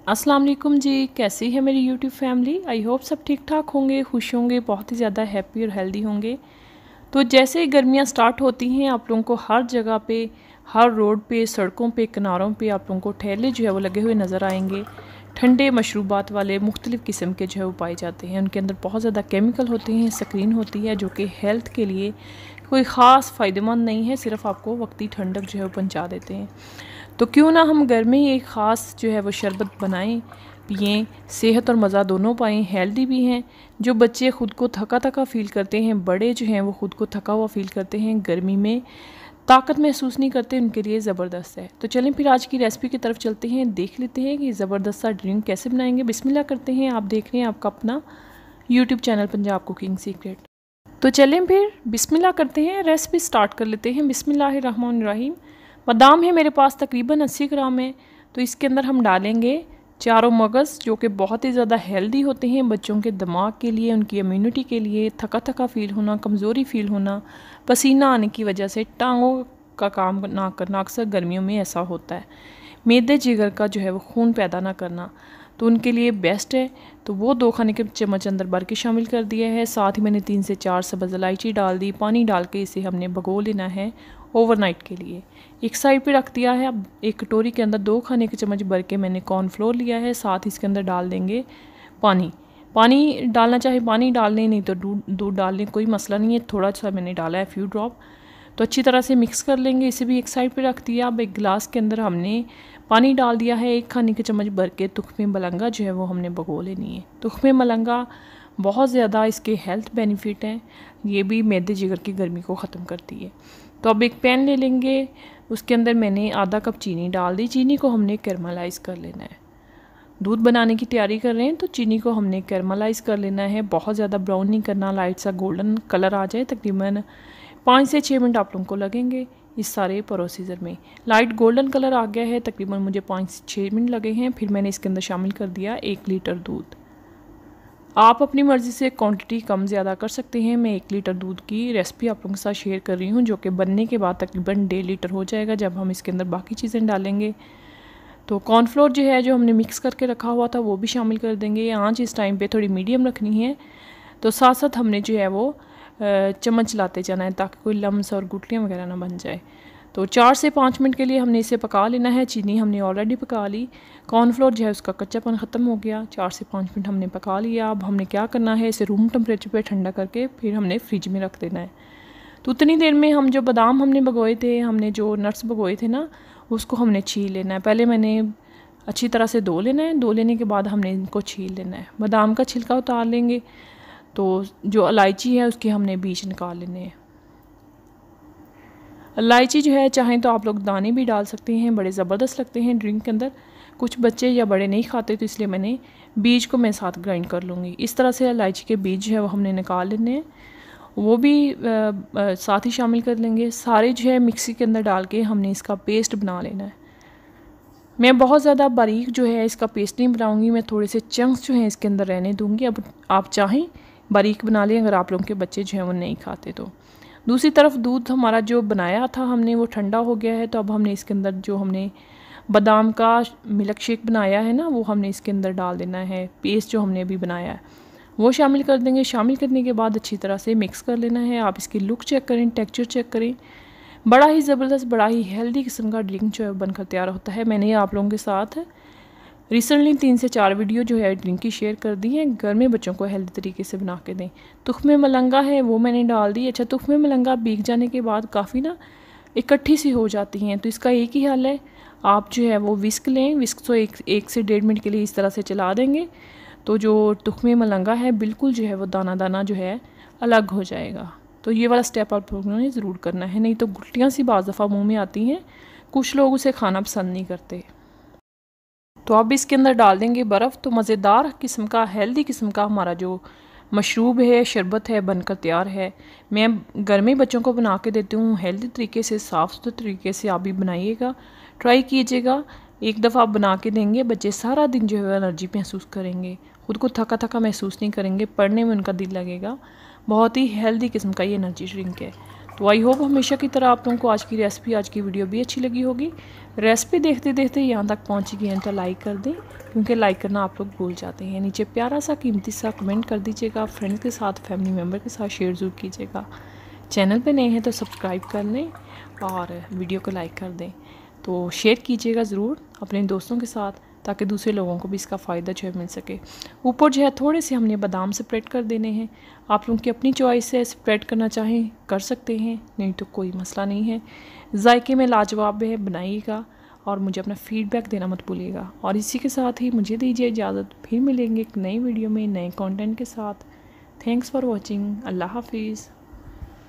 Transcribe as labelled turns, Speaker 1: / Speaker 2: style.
Speaker 1: अस्सलाम वालेकुम जी। कैसी है मेरी यूट्यूब फैमिली। आई होप सब ठीक ठाक होंगे, खुश होंगे, बहुत ही ज़्यादा हैप्पी और हेल्दी होंगे। तो जैसे ही गर्मियाँ स्टार्ट होती हैं आप लोगों को हर जगह पे, हर रोड पे, सड़कों पे, किनारों पे आप लोगों को ठेले जो है वो लगे हुए नज़र आएंगे। ठंडे मशरूबात वाले मुख्तलिफ़ किस्म के जो है वो पाए जाते हैं। उनके अंदर बहुत ज़्यादा केमिकल होते हैं, स्क्रीन होती है, जो कि हेल्थ के लिए कोई ख़ास फ़ायदेमंद नहीं है, सिर्फ आपको वक्ती ठंडक जो है वो पहुँचा देते हैं। तो क्यों ना हम घर में ही एक ख़ास जो है वो शरबत बनाएं, पिएं, सेहत और मज़ा दोनों पाएँ, हेल्दी भी हैं। जो बच्चे ख़ुद को थका थका फ़ील करते हैं, बड़े जो हैं वो ख़ुद को थका हुआ फ़ील करते हैं, गर्मी में ताकत महसूस नहीं करते, उनके लिए ज़बरदस्त है। तो चलें फिर आज की रेसिपी की तरफ चलते हैं, देख लेते हैं कि ज़बरदस्त सा ड्रिंक कैसे बनाएंगे। बिस्मिल्लाह करते हैं। आप देख रहे हैं आपका अपना YouTube channel Punjab cooking secret. तो चलें फिर बिस्मिल्लाह करते हैं, रेसिपी स्टार्ट कर लेते हैं। बिस्मिल्लाहिर्रहमानिर्रहीम। बादाम है मेरे पास तकरीबन 80 ग्राम है। तो इसके अंदर हम डालेंगे चारों मगज़, जो कि बहुत ही ज़्यादा हेल्दी होते हैं बच्चों के दिमाग के लिए, उनकी इम्यूनिटी के लिए। थका थका फ़ील होना, कमज़ोरी फ़ील होना, पसीना आने की वजह से टांगों का काम ना करना, अक्सर गर्मियों में ऐसा होता है। मैदे जिगर का जो है वो खून पैदा ना करना, तो उनके लिए बेस्ट है। तो वो 2 खाने के चम्मच अंदर भर के शामिल कर दिया है। साथ ही मैंने 3 से 4 सब्ज़ इलायची डाल दी। पानी डाल के इसे हमने भगो लेना है ओवरनाइट के लिए। एक साइड पे रख दिया है। अब एक कटोरी के अंदर 2 खाने के चम्मच भर के मैंने कॉर्नफ्लोर लिया है। साथ ही इसके अंदर डाल देंगे पानी। पानी डालना चाहे पानी डाल लें, नहीं तो दूध डाल लें, कोई मसला नहीं है। थोड़ा सा मैंने डाला है, फ्यू ड्रॉप। तो अच्छी तरह से मिक्स कर लेंगे। इसे भी एक साइड पे रख दिया। अब एक गिलास के अंदर हमने पानी डाल दिया है। 1 खाने के चम्मच भर के तुख्मे मलंगा जो है वो हमने भगो लेनी है। तुख्मे मलंगा बहुत ज़्यादा इसके हेल्थ बेनिफिट हैं। ये भी मैदे जिगर की गर्मी को ख़त्म करती है। तो अब एक पैन ले लेंगे, उसके अंदर मैंने आधा कप चीनी डाल दी। चीनी को हमने कैरमलाइज़ कर लेना है। दूध बनाने की तैयारी कर रहे हैं तो चीनी को हमने कैरमलाइज़ कर लेना है। बहुत ज़्यादा ब्राउन नहीं करना, लाइट सा गोल्डन कलर आ जाए। तकरीबन 5 से 6 मिनट आप लोगों को लगेंगे इस सारे प्रोसीजर में। लाइट गोल्डन कलर आ गया है, तकरीबन मुझे 5 से 6 मिनट लगे हैं। फिर मैंने इसके अंदर शामिल कर दिया 1 लीटर दूध। आप अपनी मर्ज़ी से क्वांटिटी कम ज़्यादा कर सकते हैं। मैं 1 लीटर दूध की रेसिपी आप लोगों के साथ शेयर कर रही हूँ, जो कि बनने के बाद तकरीबन 1.5 लीटर हो जाएगा जब हम इसके अंदर बाकी चीज़ें डालेंगे। तो कॉर्नफ्लोर जो है, जो हमने मिक्स करके रखा हुआ था, वो भी शामिल कर देंगे। आँच इस टाइम पे थोड़ी मीडियम रखनी है। तो साथ साथ हमने जो है वो चम्मच चलाते जाना है ताकि कोई लम्स और गुठलियाँ वगैरह ना बन जाए। तो 4 से 5 मिनट के लिए हमने इसे पका लेना है। चीनी हमने ऑलरेडी पका ली। कॉर्नफ्लोर जो है उसका कच्चापन ख़त्म हो गया। 4 से 5 मिनट हमने पका लिया। अब हमने क्या करना है, इसे रूम टेम्परेचर पे ठंडा करके फिर हमने फ्रिज में रख देना है। तो उतनी देर में हम जो बादाम हमने भगोए थे, हमने जो नट्स भगोए थे ना, उसको हमने छील लेना है। पहले मैंने अच्छी तरह से धो लेना है। धो लेने के बाद हमने इनको छील लेना है। बादाम का छिलका उतार लेंगे। तो जो इलायची है उसके हमने बीज निकाल लेने हैं। इलायची जो है चाहें तो आप लोग दाने भी डाल सकते हैं, बड़े ज़बरदस्त लगते हैं ड्रिंक के अंदर। कुछ बच्चे या बड़े नहीं खाते, तो इसलिए मैंने बीज को मैं साथ ग्राइंड कर लूँगी। इस तरह से इलायची के बीज जो है वो हमने निकाल लेने हैं, वो भी साथ ही शामिल कर लेंगे। सारे जो है मिक्सी के अंदर डाल के हमने इसका पेस्ट बना लेना है। मैं बहुत ज़्यादा बारीक जो है इसका पेस्ट नहीं बनाऊँगी, मैं थोड़े से चंक्स जो हैं इसके अंदर रहने दूँगी। अब आप चाहें बारीक बना लें अगर आप लोगों के बच्चे जो हैं वो नहीं खाते तो। दूसरी तरफ दूध हमारा जो बनाया था हमने, वो ठंडा हो गया है। तो अब हमने इसके अंदर जो हमने बादाम का मिल्क शेक बनाया है ना, वो हमने इसके अंदर डाल देना है। पेस्ट जो हमने अभी बनाया है वो शामिल कर देंगे। शामिल करने के बाद अच्छी तरह से मिक्स कर लेना है। आप इसकी लुक चेक करें, टेक्सचर चेक करें। बड़ा ही ज़बरदस्त, बड़ा ही हेल्दी किस्म का ड्रिंक जो है बनकर तैयार होता है। मैंने आप लोगों के साथ रिसेंटली 3 से 4 वीडियो जो है ड्रिंक की शेयर कर दी हैं। घर में बच्चों को हेल्दी तरीके से बना के दें। तुख्मे मलंगा है वो मैंने डाल दी। अच्छा, तुख्मे मलंगा भीग जाने के बाद काफ़ी ना इकट्ठी सी हो जाती हैं, तो इसका एक ही हल है, आप जो है वो विस्क लें। विस्क तो 1 से 1.5 मिनट के लिए इस तरह से चला देंगे, तो जो तुख्मे मलंगा है बिल्कुल जो है वो दाना दाना जो है अलग हो जाएगा। तो ये वाला स्टेप आप लोगों ने ज़रूर करना है, नहीं तो गुठलियाँ सी बाज़ दफ़ा मुँह में आती हैं। कुछ लोग उसे खाना पसंद नहीं करते। तो अब इसके अंदर डाल देंगे बर्फ़। तो मज़ेदार किस्म का, हेल्दी किस्म का हमारा जो मशरूब है, शरबत है, बनकर तैयार है। मैं घर में बच्चों को बना के देती हूँ हेल्दी तरीके से, साफ़ सुथरे तरीके से। आप भी बनाइएगा, ट्राई कीजिएगा। एक दफ़ा आप बना के देंगे, बच्चे सारा दिन जो है एनर्जी महसूस करेंगे, ख़ुद को थका थका महसूस नहीं करेंगे, पढ़ने में उनका दिल लगेगा। बहुत ही हेल्दी किस्म का ये एनर्जी ड्रिंक है। तो आई होप हमेशा की तरह आप लोगों को आज की रेसिपी, आज की वीडियो भी अच्छी लगी होगी। रेसिपी देखते देखते यहाँ तक पहुँची गई हैं तो लाइक कर दें, क्योंकि लाइक करना आप लोग भूल जाते हैं। नीचे प्यारा सा कीमती सा कमेंट कर दीजिएगा। फ्रेंड्स के साथ, फैमिली मेम्बर के साथ शेयर ज़रूर कीजिएगा। चैनल पे नए हैं तो सब्सक्राइब कर लें और वीडियो को लाइक कर दें। तो शेयर कीजिएगा ज़रूर अपने दोस्तों के साथ, ताकि दूसरे लोगों को भी इसका फ़ायदा जो है मिल सके। ऊपर जो है थोड़े से हमने बादाम स्प्रेड कर देने हैं। आप लोगों की अपनी चॉइस है, स्प्रेड करना चाहें कर सकते हैं, नहीं तो कोई मसला नहीं है। जायके में लाजवाब है, बनाइएगा और मुझे अपना फ़ीडबैक देना मत भूलिएगा। और इसी के साथ ही मुझे दीजिए इजाज़त, फिर मिलेंगे एक नई वीडियो में नए कंटेंट के साथ। Thanks for watching. अल्लाह हाफिज़।